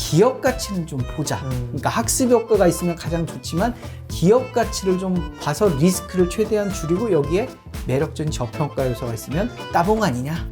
기업 가치는 좀 보자. 그러니까 학습 효과가 있으면 가장 좋지만 기업 가치를 좀 봐서 리스크를 최대한 줄이고 여기에 매력적인 저평가 요소가 있으면 따봉 아니냐.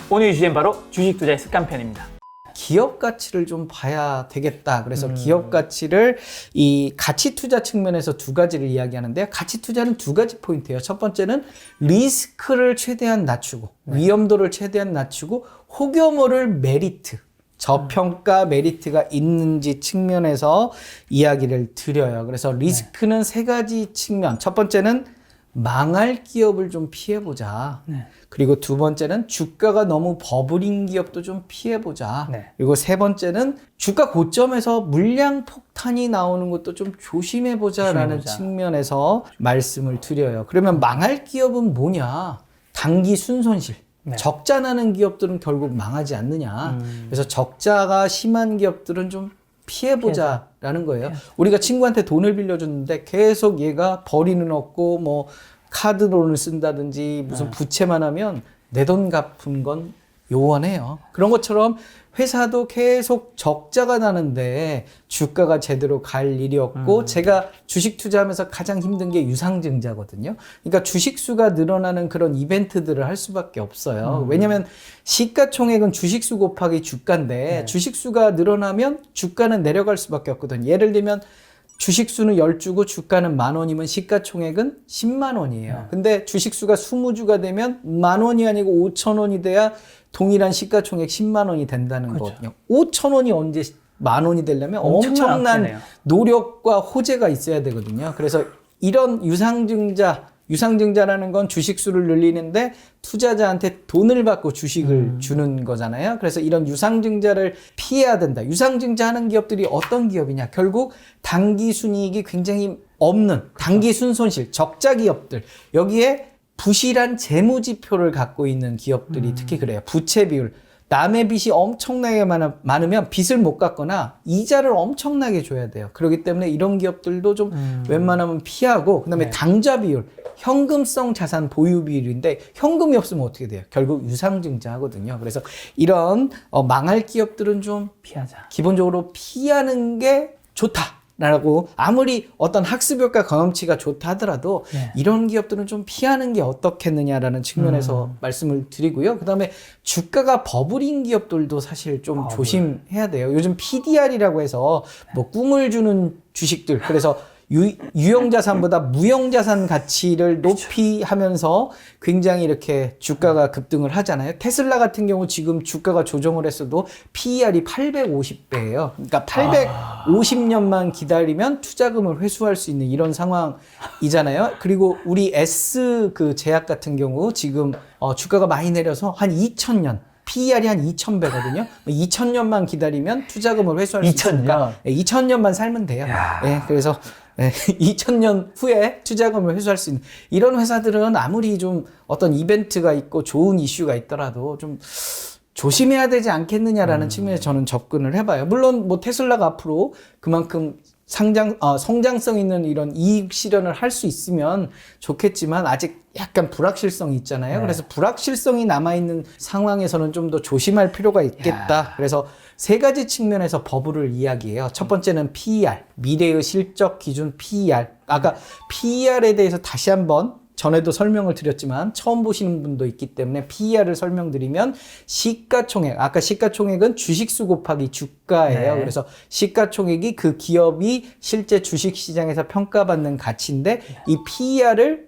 오늘 주제는 바로 주식 투자의 습관편입니다. 기업 가치를 좀 봐야 되겠다. 그래서 기업 가치를 이 가치 투자 측면에서 두 가지를 이야기하는데요. 가치 투자는 두 가지 포인트예요. 첫 번째는 리스크를 최대한 낮추고 위험도를 최대한 낮추고 혹여모를 메리트, 저평가 메리트가 있는지 측면에서 이야기를 드려요. 그래서 리스크는 세 가지 측면. 첫 번째는 망할 기업을 좀 피해보자. 그리고 두 번째는 주가가 너무 버블인 기업도 좀 피해보자. 그리고 세 번째는 주가 고점에서 물량 폭탄이 나오는 것도 좀 조심해보자라는 측면에서 말씀을 드려요. 그러면 망할 기업은 뭐냐? 단기 순손실. 적자 나는 기업들은 결국 망하지 않느냐. 그래서 적자가 심한 기업들은 좀 피해보자라는 거예요. 우리가 친구한테 돈을 빌려줬는데 계속 얘가 벌이는 없고 뭐 카드론을 쓴다든지 무슨 부채만 하면 내 돈 갚은 건 요원해요. 그런 것처럼 회사도 계속 적자가 나는데 주가가 제대로 갈 일이 없고 제가 주식 투자하면서 가장 힘든 게 유상증자거든요. 그러니까 주식수가 늘어나는 그런 이벤트들을 할 수밖에 없어요. 왜냐하면 시가총액은 주식수 곱하기 주가인데 주식수가 늘어나면 주가는 내려갈 수밖에 없거든요. 예를 들면 주식수는 10주고 주가는 10,000원이면 시가총액은 10만 원이에요. 근데 주식수가 20주가 되면 10,000원이 아니고 5,000원이 돼야 동일한 시가총액 10만 원이 된다는 거거든요. 5,000원이 언제 10,000원이 되려면 엄청난 노력과 호재가 있어야 되거든요. 그래서 이런 유상증자라는 건 주식수를 늘리는데 투자자한테 돈을 받고 주식을 주는 거잖아요. 그래서 이런 유상증자를 피해야 된다. 유상증자 하는 기업들이 어떤 기업이냐? 결국 단기 순이익이 굉장히 없는 단기 순손실, 적자 기업들. 여기에 부실한 재무지표를 갖고 있는 기업들이 특히 그래요. 부채 비율. 남의 빚이 엄청나게 많으면 빚을 못 갚거나 이자를 엄청나게 줘야 돼요. 그렇기 때문에 이런 기업들도 좀 웬만하면 피하고, 그 다음에 당좌 비율, 현금성 자산 보유 비율인데 현금이 없으면 어떻게 돼요? 결국 유상증자 하거든요. 그래서 이런 망할 기업들은 좀 피하자. 기본적으로 피하는 게 좋다. 라고 아무리 어떤 학습효과 경험치가 좋다 하더라도 이런 기업들은 좀 피하는 게 어떻겠느냐라는 측면에서 말씀을 드리고요. 그 다음에 주가가 버블인 기업들도 사실 좀 조심해야 돼요. 요즘 PDR이라고 해서 뭐 꿈을 주는 주식들, 그래서 유형자산보다 무형자산 가치를 높이 하면서 굉장히 이렇게 주가가 급등을 하잖아요. 테슬라 같은 경우 지금 주가가 조정을 했어도 PER이 850배예요. 그러니까 850년만 기다리면 투자금을 회수할 수 있는 이런 상황이잖아요. 그리고 우리 S 그 제약 같은 경우 지금 주가가 많이 내려서 한 2000년 PER이 한 2,000배거든요. 2,000년만 기다리면 투자금을 회수할 수 있으니까 2,000년만 살면 돼요. 네, 그래서 2000년 후에 투자금을 회수할 수 있는 이런 회사들은 아무리 좀 어떤 이벤트가 있고 좋은 이슈가 있더라도 좀 조심해야 되지 않겠느냐라는 측면에서 저는 접근을 해봐요. 물론 뭐 테슬라가 앞으로 그만큼 성장성 있는 이런 이익 실현을 할 수 있으면 좋겠지만 아직 약간 불확실성이 있잖아요. 그래서 불확실성이 남아있는 상황에서는 좀 더 조심할 필요가 있겠다. 그래서 세 가지 측면에서 버블을 이야기해요. 첫 번째는 PER, 미래의 실적 기준 PER. 아까 PER에 대해서 다시 한번 전에도 설명을 드렸지만 처음 보시는 분도 있기 때문에 PER을 설명드리면 시가총액, 아까 시가총액은 주식수 곱하기 주가예요. 그래서 시가총액이 그 기업이 실제 주식시장에서 평가받는 가치인데 이 PER을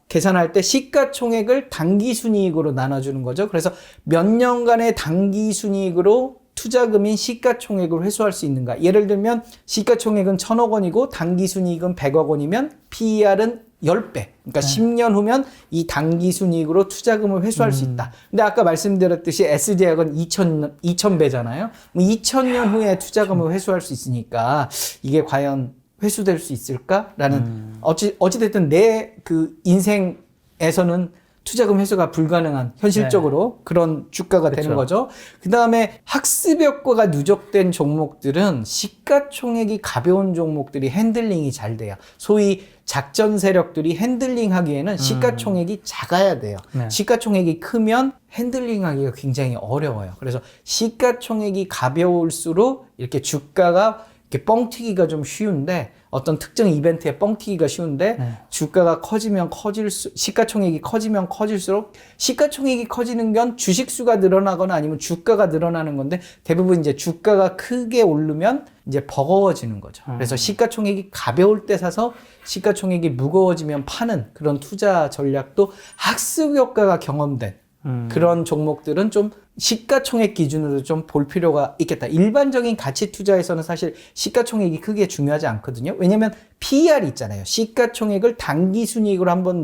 계산할 때 시가총액을 당기순이익으로 나눠주는 거죠. 그래서 몇 년간의 당기순이익으로 투자금인 시가총액을 회수할 수 있는가. 예를 들면 시가총액은 1,000억 원이고 당기순이익은 100억 원이면 PER은 10배. 그러니까 10년 후면 이 당기순이익으로 투자금을 회수할 수 있다. 근데 아까 말씀드렸듯이 S제약은 2,000배잖아요. 2,000년 후에 투자금을 회수할 수 있으니까 이게 과연 회수될 수 있을까라는 어찌됐든 내 그 인생에서는 투자금 회수가 불가능한 현실적으로 그런 주가가 되는 그쵸. 거죠. 그 다음에 학습 효과가 누적된 종목들은 시가총액이 가벼운 종목들이 핸들링이 잘 돼요. 소위 작전 세력들이 핸들링하기에는 시가총액이 작아야 돼요. 네. 시가총액이 크면 핸들링하기가 굉장히 어려워요. 그래서 시가총액이 가벼울수록 이렇게 주가가 이렇게 뻥튀기가 좀 쉬운데 어떤 특정 이벤트에 뻥튀기가 쉬운데 네. 주가가 커지면 시가총액이 커지면 커질수록 시가총액이 커지는 건 주식수가 늘어나거나 아니면 주가가 늘어나는 건데 대부분 이제 주가가 크게 오르면 이제 버거워지는 거죠. 그래서 시가총액이 가벼울 때 사서 시가총액이 무거워지면 파는 그런 투자 전략도 학습 효과가 경험된 그런 종목들은 좀 시가총액 기준으로 좀 볼 필요가 있겠다. 일반적인 가치 투자에서는 사실 시가총액이 크게 중요하지 않거든요. 왜냐면 PER이 있잖아요. 시가총액을 단기 순이익으로 한번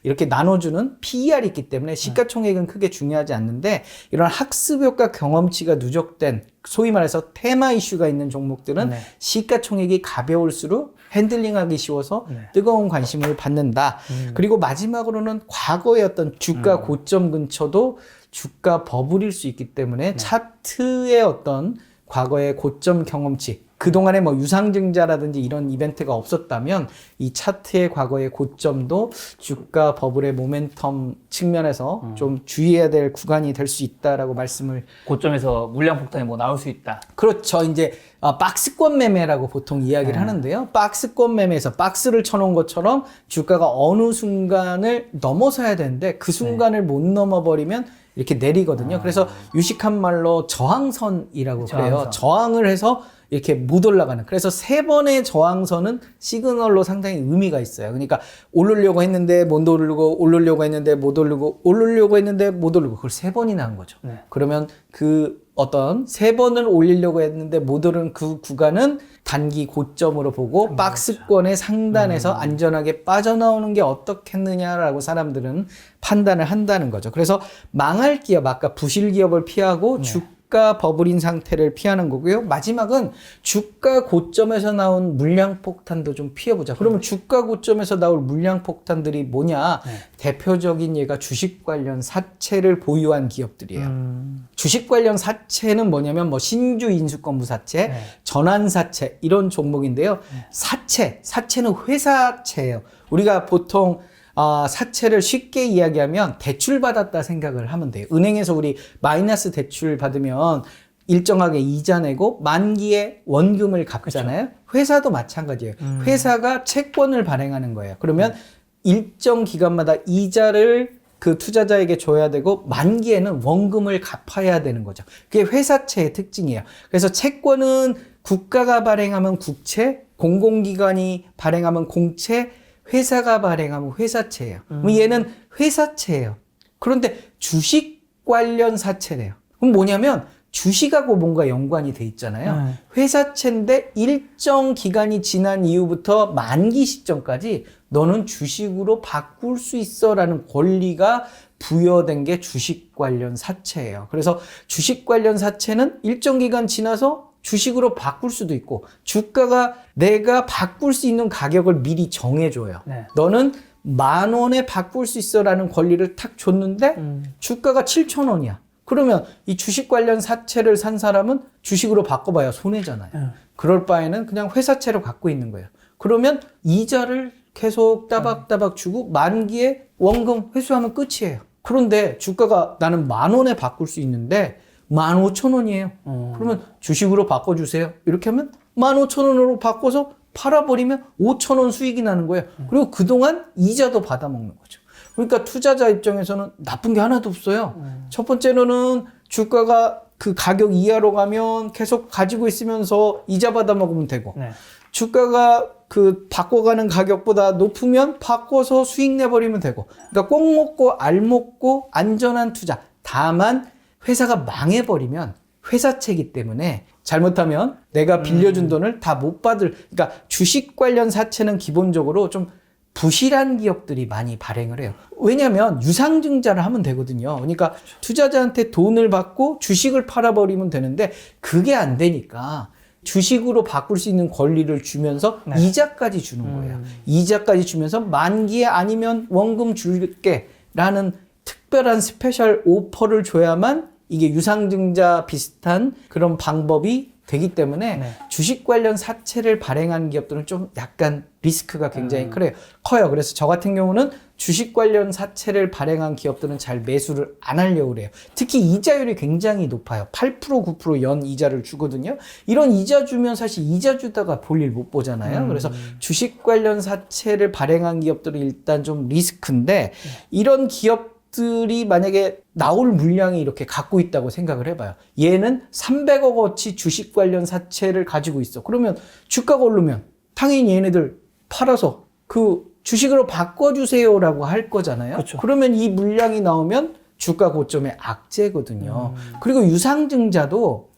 이렇게 나눠주는 PER이 있기 때문에 시가총액은 크게 중요하지 않는데 이런 학습 효과 경험치가 누적된 소위 말해서 테마 이슈가 있는 종목들은 네. 시가총액이 가벼울수록 핸들링하기 쉬워서 네. 뜨거운 관심을 받는다. 그리고 마지막으로는 과거의 어떤 주가 고점 근처도 주가 버블일 수 있기 때문에 차트의 어떤 과거의 고점 경험치, 그동안에 뭐 유상증자라든지 이런 이벤트가 없었다면 이 차트의 과거의 고점도 주가 버블의 모멘텀 측면에서 좀 주의해야 될 구간이 될 수 있다라고 말씀을. 고점에서 물량 폭탄이 뭐 나올 수 있다. 그렇죠. 이제 박스권 매매라고 보통 이야기를 하는데요. 박스권 매매에서 박스를 쳐놓은 것처럼 주가가 어느 순간을 넘어서야 되는데 그 순간을 못 넘어버리면 이렇게 내리거든요. 그래서 유식한 말로 저항선이라고 그래요. 저항선. 저항을 해서 이렇게 못 올라가는. 그래서 3번의 저항선은 시그널로 상당히 의미가 있어요. 그러니까 오르려고 했는데 못 오르고, 오르려고 했는데 못 오르고, 오르려고 했는데 못 오르고, 그걸 3번이나 한 거죠. 네. 그러면 그 어떤 3번을 올리려고 했는데 못 오른 그 구간은 단기 고점으로 보고 박스권의 상단에서 안전하게 빠져나오는 게 어떻겠느냐라고 사람들은 판단을 한다는 거죠. 그래서 망할 기업, 아까 부실 기업을 피하고 주가 버블인 상태를 피하는 거고요. 마지막은 주가 고점에서 나온 물량 폭탄도 좀 피해보자. 그러면 주가 고점에서 나올 물량 폭탄들이 뭐냐? 대표적인 예가 주식 관련 사채를 보유한 기업들이에요. 주식 관련 사채는 뭐냐면 뭐 신주 인수권부 사채, 전환 사채 이런 종목인데요. 사채는 회사채예요. 우리가 보통 사채를 쉽게 이야기하면 대출 받았다 생각을 하면 돼요. 은행에서 우리 마이너스 대출 받으면 일정하게 이자 내고 만기에 원금을 갚잖아요. 회사도 마찬가지예요. 회사가 채권을 발행하는 거예요. 그러면 일정 기간마다 이자를 그 투자자에게 줘야 되고 만기에는 원금을 갚아야 되는 거죠. 그게 회사채의 특징이에요. 그래서 채권은 국가가 발행하면 국채, 공공기관이 발행하면 공채, 회사가 발행하면 회사채예요. 그럼 얘는 회사채예요. 그런데 주식 관련 사채래요. 그럼 뭐냐면 주식하고 뭔가 연관이 돼 있잖아요. 회사채인데 일정 기간이 지난 이후부터 만기 시점까지 너는 주식으로 바꿀 수 있어라는 권리가 부여된 게 주식 관련 사채예요. 그래서 주식 관련 사채는 일정 기간 지나서 주식으로 바꿀 수도 있고 주가가 내가 바꿀 수 있는 가격을 미리 정해줘요. 너는 10,000원에 바꿀 수 있어라는 권리를 탁 줬는데 주가가 7,000원이야. 그러면 이 주식 관련 사채를 산 사람은 주식으로 바꿔봐야 손해잖아요. 그럴 바에는 그냥 회사채로 갖고 있는 거예요. 그러면 이자를 계속 따박따박 주고 만기에 원금 회수하면 끝이에요. 그런데 주가가 나는 10,000원에 바꿀 수 있는데 15,000원이에요. 그러면 주식으로 바꿔주세요. 이렇게 하면 15,000원으로 바꿔서 팔아버리면 5,000원 수익이 나는 거예요. 그리고 그동안 이자도 받아먹는 거죠. 그러니까 투자자 입장에서는 나쁜 게 하나도 없어요. 첫 번째로는 주가가 그 가격 이하로 가면 계속 가지고 있으면서 이자 받아먹으면 되고 주가가 그 바꿔가는 가격보다 높으면 바꿔서 수익 내버리면 되고 그러니까 꼭 먹고 알 먹고 안전한 투자. 다만 회사가 망해버리면 회사채이기 때문에 잘못하면 내가 빌려준 돈을 다 못 받을, 그러니까 주식 관련 사채는 기본적으로 좀 부실한 기업들이 많이 발행을 해요. 왜냐하면 유상증자를 하면 되거든요. 그러니까 투자자한테 돈을 받고 주식을 팔아버리면 되는데 그게 안 되니까 주식으로 바꿀 수 있는 권리를 주면서 이자까지 주는 거예요. 이자까지 주면서 만기에 아니면 원금 줄게. 라는 특별한 스페셜 오퍼를 줘야만 이게 유상증자 비슷한 그런 방법이 되기 때문에 네. 주식 관련 사채를 발행한 기업들은 좀 약간 리스크가 굉장히 커요. 그래서 저 같은 경우는 주식 관련 사채를 발행한 기업들은 잘 매수를 안 하려고 그래요. 특히 이자율이 굉장히 높아요. 8%, 9% 연 이자를 주거든요. 이런 이자 주면 사실 이자 주다가 볼일 못 보잖아요. 그래서 주식 관련 사채를 발행한 기업들은 일단 좀 리스크인데 이런 기업들이 만약에 나올 물량이 이렇게 갖고 있다고 생각을 해봐요. 얘는 300억어치 주식 관련 사채를 가지고 있어. 그러면 주가가 오르면 당연히 얘네들 팔아서 그 주식으로 바꿔주세요라고 할 거잖아요. 그렇죠. 그러면 이 물량이 나오면 주가 고점의 악재거든요. 그리고 유상증자도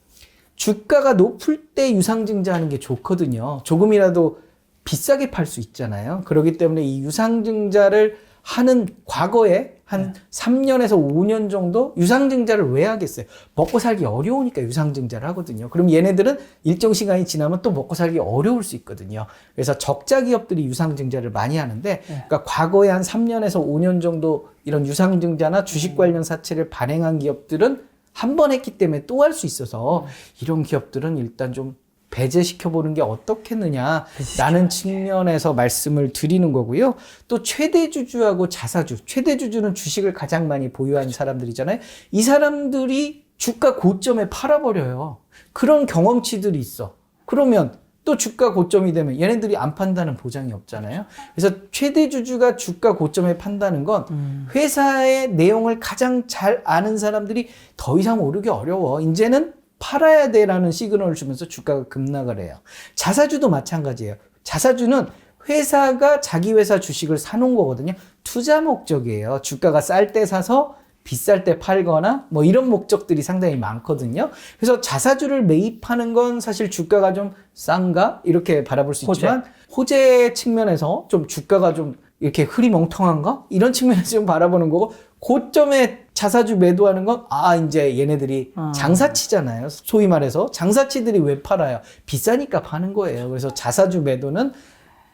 주가가 높을 때 유상증자하는 게 좋거든요. 조금이라도 비싸게 팔 수 있잖아요. 그렇기 때문에 이 유상증자를 하는 과거에 한 3년에서 5년 정도 유상증자를 왜 하겠어요? 먹고 살기 어려우니까 유상증자를 하거든요. 그럼 얘네들은 일정 시간이 지나면 또 먹고 살기 어려울 수 있거든요. 그래서 적자 기업들이 유상증자를 많이 하는데 그러니까 과거에 한 3년에서 5년 정도 이런 유상증자나 주식 관련 사채를 발행한 기업들은 한 번 했기 때문에 또 할 수 있어서 이런 기업들은 일단 좀 배제시켜보는 게 어떻겠느냐라는 측면에서 말씀을 드리는 거고요. 또 최대주주하고 자사주, 최대주주는 주식을 가장 많이 보유한 사람들이잖아요. 이 사람들이 주가 고점에 팔아버려요. 그런 경험치들이 있어. 그러면 또 주가 고점이 되면 얘네들이 안 판다는 보장이 없잖아요. 그래서 최대주주가 주가 고점에 판다는 건 회사의 내용을 가장 잘 아는 사람들이 더 이상 오르기 어려워. 이제는 팔아야 돼라는 시그널을 주면서 주가가 급락을 해요. 자사주도 마찬가지예요. 자사주는 회사가 자기 회사 주식을 사놓은 거거든요. 투자 목적이에요. 주가가 쌀 때 사서 비쌀 때 팔거나 뭐 이런 목적들이 상당히 많거든요. 그래서 자사주를 매입하는 건 사실 주가가 좀 싼가? 이렇게 바라볼 수 있지만 호재 측면에서 좀 주가가 좀 이렇게 흐리멍텅한가? 이런 측면에서 좀 바라보는 거고 고점에 자사주 매도하는 건 이제 얘네들이 장사치잖아요. 소위 말해서 장사치들이 왜 팔아요? 비싸니까 파는 거예요. 그래서 자사주 매도는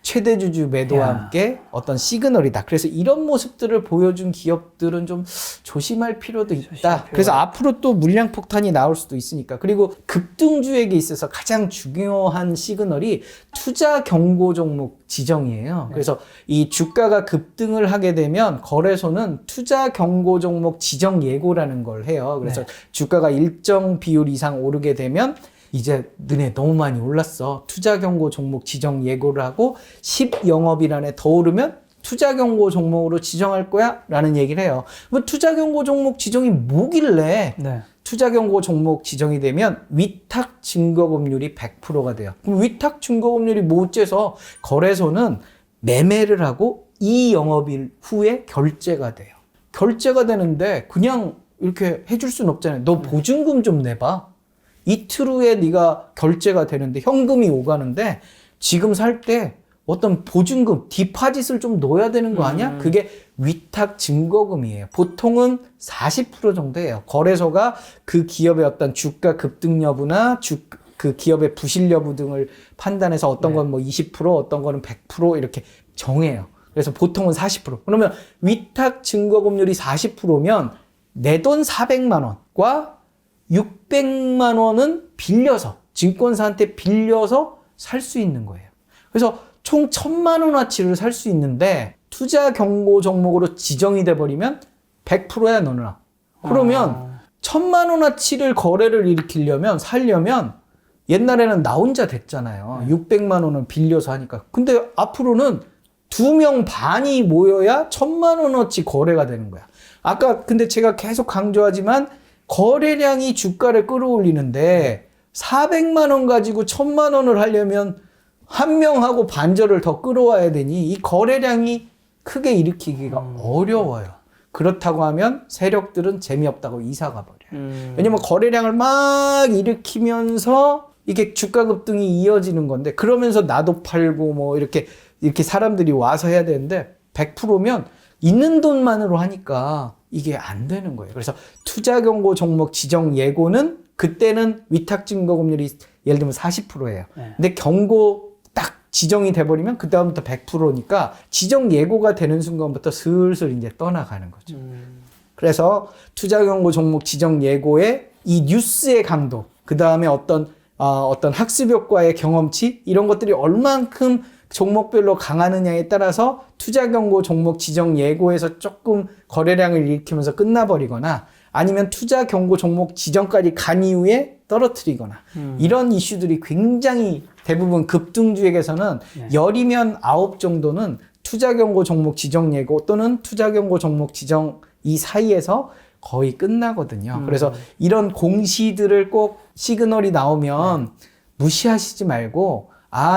최대주주 매도와 함께 어떤 시그널이다. 그래서 이런 모습들을 보여준 기업들은 좀 조심할 필요도 있다. 그래서 앞으로 또 물량 폭탄이 나올 수도 있으니까. 그리고 급등주에게 있어서 가장 중요한 시그널이 투자 경고 종목 지정이에요. 그래서 이 주가가 급등을 하게 되면 거래소는 투자 경고 종목 지정 예고라는 걸 해요. 그래서 주가가 일정 비율 이상 오르게 되면 이제 너네 너무 많이 올랐어. 투자 경고 종목 지정 예고를 하고 10영업일 안에 더 오르면 투자 경고 종목으로 지정할 거야 라는 얘기를 해요. 그럼 투자 경고 종목 지정이 뭐길래 투자 경고 종목 지정이 되면 위탁 증거금률이 100%가 돼요. 그럼 위탁 증거금률이 뭐째서 거래소는 매매를 하고 2영업일 후에 결제가 돼요. 결제가 되는데 그냥 이렇게 해줄 수는 없잖아요. 너 보증금 좀 내봐. 이틀 후에 네가 결제가 되는데 현금이 오가는데 지금 살 때 어떤 보증금, 디파짓을 좀 넣어야 되는 거 아니야? 그게 위탁 증거금이에요. 보통은 40% 정도예요. 거래소가 그 기업의 어떤 주가 급등 여부나 그 기업의 부실 여부 등을 판단해서 어떤 건 뭐 20%, 어떤 거는 100% 이렇게 정해요. 그래서 보통은 40%. 그러면 위탁 증거금률이 40%면 내 돈 400만 원과 600만 원은 빌려서 증권사한테 빌려서 살 수 있는 거예요. 그래서 총 1000만 원어치를 살 수 있는데 투자 경고 종목으로 지정이 돼 버리면 100%야 너나. 그러면 1000만 원어치를 거래를 일으키려면 살려면 옛날에는 나 혼자 됐잖아요. 600만 원을 빌려서 하니까. 근데 앞으로는 2명 반이 모여야 1000만 원어치 거래가 되는 거야. 아까 근데 제가 계속 강조하지만 거래량이 주가를 끌어올리는데 400만 원 가지고 1000만 원을 하려면 한 명하고 반절을 더 끌어와야 되니 이 거래량이 크게 일으키기가 어려워요. 그렇다고 하면 세력들은 재미없다고 이사 가버려요. 왜냐면 거래량을 막 일으키면서 이게 주가 급등이 이어지는 건데 그러면서 나도 팔고 뭐 이렇게 사람들이 와서 해야 되는데 100%면 있는 돈만으로 하니까 이게 안 되는 거예요. 그래서 투자 경고 종목 지정 예고는 그때는 위탁 증거금률이 예를 들면 40%예요. 근데 경고 딱 지정이 돼버리면 그 다음부터 100%니까 지정 예고가 되는 순간부터 슬슬 이제 떠나가는 거죠. 그래서 투자 경고 종목 지정 예고에 이 뉴스의 강도, 그 다음에 어떤 학습 효과의 경험치 이런 것들이 얼만큼 종목별로 강하느냐에 따라서 투자 경고 종목 지정 예고에서 조금 거래량을 일으키면서 끝나버리거나 아니면 투자 경고 종목 지정까지 간 이후에 떨어뜨리거나 이런 이슈들이 굉장히 대부분 급등주에게서는 네. 10이면 9 정도는 투자 경고 종목 지정 예고 또는 투자 경고 종목 지정 이 사이에서 거의 끝나거든요. 그래서 이런 공시들을 꼭 시그널이 나오면 무시하시지 말고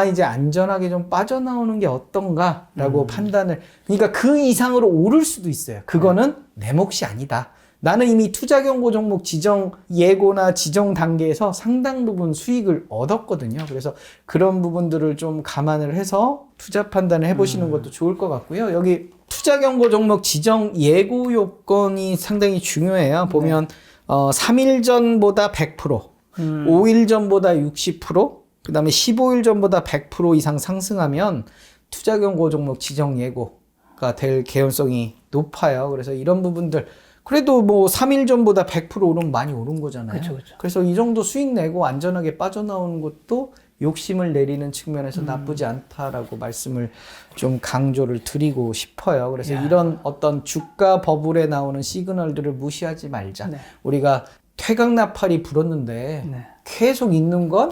이제 안전하게 좀 빠져나오는 게 어떤가라고 판단을, 그러니까 그 이상으로 오를 수도 있어요. 그거는 내 몫이 아니다. 나는 이미 투자 경고 종목 지정 예고나 지정 단계에서 상당 부분 수익을 얻었거든요. 그래서 그런 부분들을 좀 감안을 해서 투자 판단을 해보시는 것도 좋을 것 같고요. 여기 투자 경고 종목 지정 예고 요건이 상당히 중요해요. 보면 3일 전보다 100%, 5일 전보다 60%, 그 다음에 15일 전보다 100% 이상 상승하면 투자 경고 종목 지정 예고가 될 개연성이 높아요. 그래서 이런 부분들, 그래도 뭐 3일 전보다 100% 오르면 많이 오른 거잖아요. 그쵸. 그래서 이 정도 수익 내고 안전하게 빠져나오는 것도 욕심을 내리는 측면에서 나쁘지 않다라고 말씀을 좀 강조를 드리고 싶어요. 그래서 이런 어떤 주가 버블에 나오는 시그널들을 무시하지 말자. 네. 우리가 퇴각 나팔이 불었는데 네. 계속 있는 건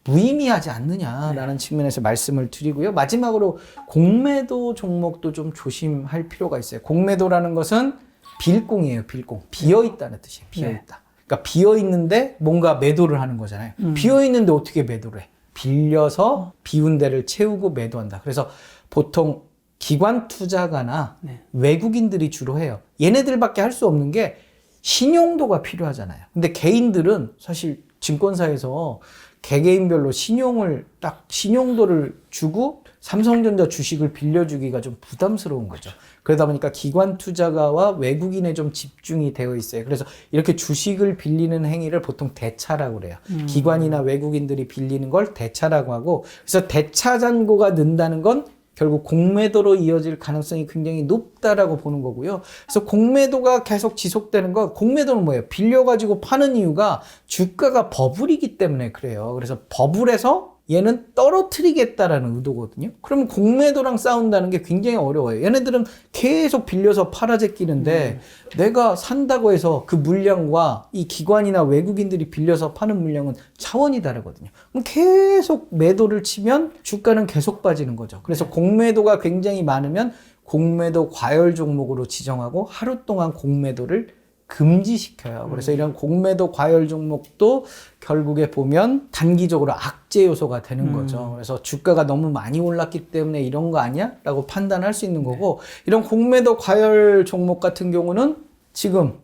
무의미하지 않느냐라는 측면에서 말씀을 드리고요. 마지막으로 공매도 종목도 좀 조심할 필요가 있어요. 공매도라는 것은 빌공이에요. 빌공. 비어있다는 뜻이에요. 비어있다. 그러니까 비어있는데 뭔가 매도를 하는 거잖아요. 비어있는데 어떻게 매도를 해? 빌려서 비운 데를 채우고 매도한다. 그래서 보통 기관 투자가나 외국인들이 주로 해요. 얘네들밖에 할 수 없는 게 신용도가 필요하잖아요. 근데 개인들은 사실 증권사에서 개개인별로 신용도를 주고 삼성전자 주식을 빌려주기가 좀 부담스러운 거죠. 그러다 보니까 기관 투자가와 외국인에 좀 집중이 되어 있어요. 그래서 이렇게 주식을 빌리는 행위를 보통 대차라고 그래요. 기관이나 외국인들이 빌리는 걸 대차라고 하고, 그래서 대차 잔고가 는다는 건 결국 공매도로 이어질 가능성이 굉장히 높다라고 보는 거고요. 그래서 공매도가 계속 지속되는 건, 공매도는 뭐예요? 빌려가지고 파는 이유가 주가가 버블이기 때문에 그래요. 그래서 버블에서 얘는 떨어뜨리겠다라는 의도거든요. 그러면 공매도랑 싸운다는 게 굉장히 어려워요. 얘네들은 계속 빌려서 팔아제끼는데 내가 산다고 해서 그 물량과 이 기관이나 외국인들이 빌려서 파는 물량은 차원이 다르거든요. 그럼 계속 매도를 치면 주가는 계속 빠지는 거죠. 그래서 공매도가 굉장히 많으면 공매도 과열 종목으로 지정하고 하루 동안 공매도를 금지시켜요. 그래서 이런 공매도 과열 종목도 결국에 보면 단기적으로 악재 요소가 되는 거죠. 그래서 주가가 너무 많이 올랐기 때문에 이런 거 아니야? 라고 판단할 수 있는 거고, 이런 공매도 과열 종목 같은 경우는 지금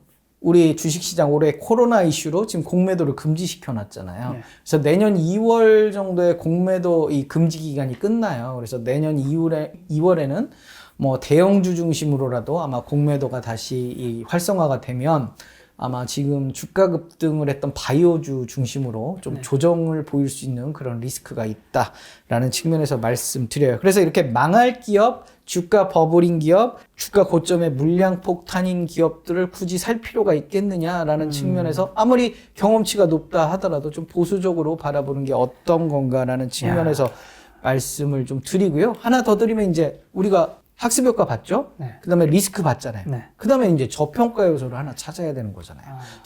우리 주식시장 올해 코로나 이슈로 지금 공매도를 금지시켜 놨잖아요. 그래서 내년 2월 정도에 공매도 이 금지 기간이 끝나요. 그래서 내년 2월에는 뭐 대형주 중심으로라도 아마 공매도가 다시 이 활성화가 되면 아마 지금 주가 급등을 했던 바이오주 중심으로 좀 조정을 보일 수 있는 그런 리스크가 있다라는 측면에서 말씀드려요. 그래서 이렇게 망할 기업, 주가 버블인 기업, 주가 고점의 물량 폭탄인 기업들을 굳이 살 필요가 있겠느냐라는 측면에서 아무리 경험치가 높다 하더라도 좀 보수적으로 바라보는 게 어떤 건가라는 측면에서 말씀을 좀 드리고요. 하나 더 드리면 이제 우리가 학습 효과 봤죠? 그 다음에 리스크 봤잖아요. 그 다음에 이제 저평가 요소를 하나 찾아야 되는 거잖아요.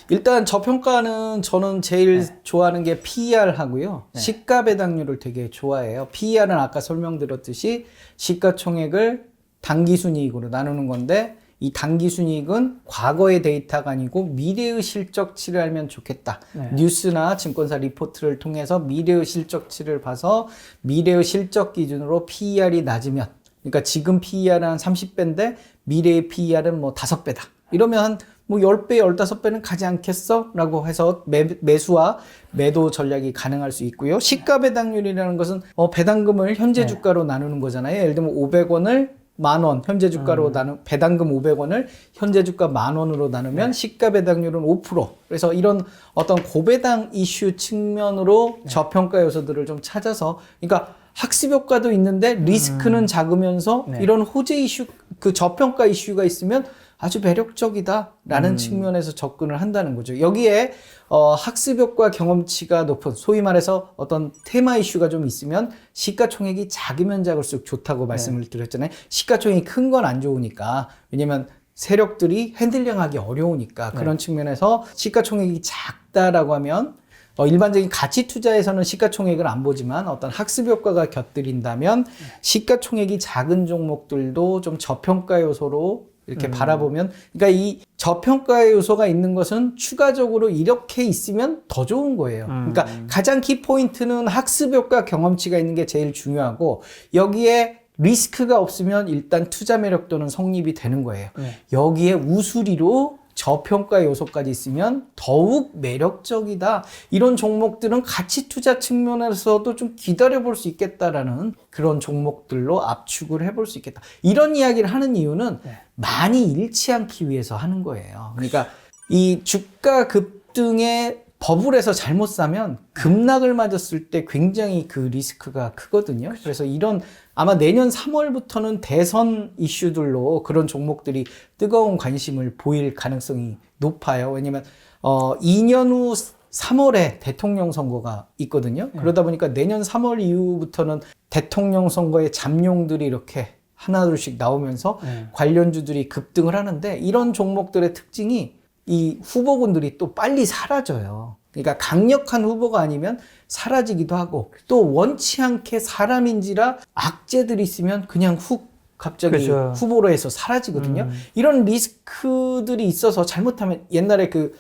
일단 저평가는 저는 제일 좋아하는 게 PER 하고요. 시가 배당률을 되게 좋아해요. PER은 아까 설명드렸듯이 시가총액을 당기순이익으로 나누는 건데, 이 당기순이익은 과거의 데이터가 아니고 미래의 실적치를 알면 좋겠다. 뉴스나 증권사 리포트를 통해서 미래의 실적치를 봐서 미래의 실적 기준으로 PER이 낮으면, 그러니까 지금 PER은 한 30배인데 미래의 PER은 뭐 5배다. 이러면 한 뭐 10배, 15배는 가지 않겠어? 라고 해서 매수와 매도 전략이 가능할 수 있고요. 시가 배당률이라는 것은 배당금을 현재 주가로 나누는 거잖아요. 예를 들면 500원을 10,000원, 현재 주가로 배당금 500원을 현재 주가 10,000원으로 나누면 시가 배당률은 5%. 그래서 이런 어떤 고배당 이슈 측면으로 저평가 요소들을 좀 찾아서, 그러니까 학습 효과도 있는데 리스크는 작으면서 네. 이런 호재 이슈, 그 저평가 이슈가 있으면 아주 매력적이다라는 측면에서 접근을 한다는 거죠. 여기에 학습 효과 경험치가 높은, 소위 말해서 어떤 테마 이슈가 좀 있으면 시가총액이 작으면 작을수록 좋다고 말씀을 드렸잖아요. 시가총액이 큰 건 안 좋으니까. 왜냐면 세력들이 핸들링하기 어려우니까. 그런 측면에서 시가총액이 작다라고 하면 일반적인 가치 투자에서는 시가총액을 안 보지만 어떤 학습 효과가 곁들인다면 시가총액이 작은 종목들도 좀 저평가 요소로 이렇게 바라보면, 그러니까 이 저평가의 요소가 있는 것은 추가적으로 이렇게 있으면 더 좋은 거예요. 그러니까 가장 키포인트는 학습 효과 경험치가 있는 게 제일 중요하고, 여기에 리스크가 없으면 일단 투자 매력도는 성립이 되는 거예요. 여기에 우수리로 저평가 요소까지 있으면 더욱 매력적이다. 이런 종목들은 가치 투자 측면에서도 좀 기다려 볼 수 있겠다라는 그런 종목들로 압축을 해볼 수 있겠다. 이런 이야기를 하는 이유는 많이 잃지 않기 위해서 하는 거예요. 그러니까 이 주가 급등에 버블에서 잘못 사면 급락을 맞았을 때 굉장히 그 리스크가 크거든요. 그래서 이런 아마 내년 3월부터는 대선 이슈들로 그런 종목들이 뜨거운 관심을 보일 가능성이 높아요. 왜냐면 2년 후 3월에 대통령 선거가 있거든요. 그러다 보니까 내년 3월 이후부터는 대통령 선거의 잠룡들이 이렇게 하나둘씩 나오면서 관련주들이 급등을 하는데, 이런 종목들의 특징이 이 후보군들이 또 빨리 사라져요. 그러니까 강력한 후보가 아니면 사라지기도 하고, 또 원치 않게 사람인지라 악재들이 있으면 그냥 훅 갑자기 그렇죠. 후보로 해서 사라지거든요. 이런 리스크들이 있어서 잘못하면 옛날에 그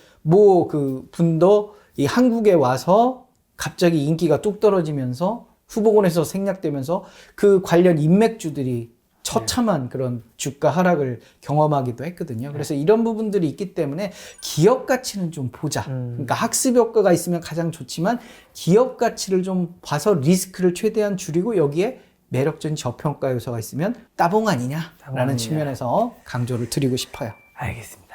분도 이 한국에 와서 갑자기 인기가 뚝 떨어지면서 후보군에서 생략되면서 그 관련 인맥주들이 처참한 그런 주가 하락을 경험하기도 했거든요. 그래서 이런 부분들이 있기 때문에 기업 가치는 좀 보자. 그러니까 학습 효과가 있으면 가장 좋지만 기업 가치를 좀 봐서 리스크를 최대한 줄이고, 여기에 매력적인 저평가 요소가 있으면 따봉 아니냐라는 측면에서 강조를 드리고 싶어요. 알겠습니다.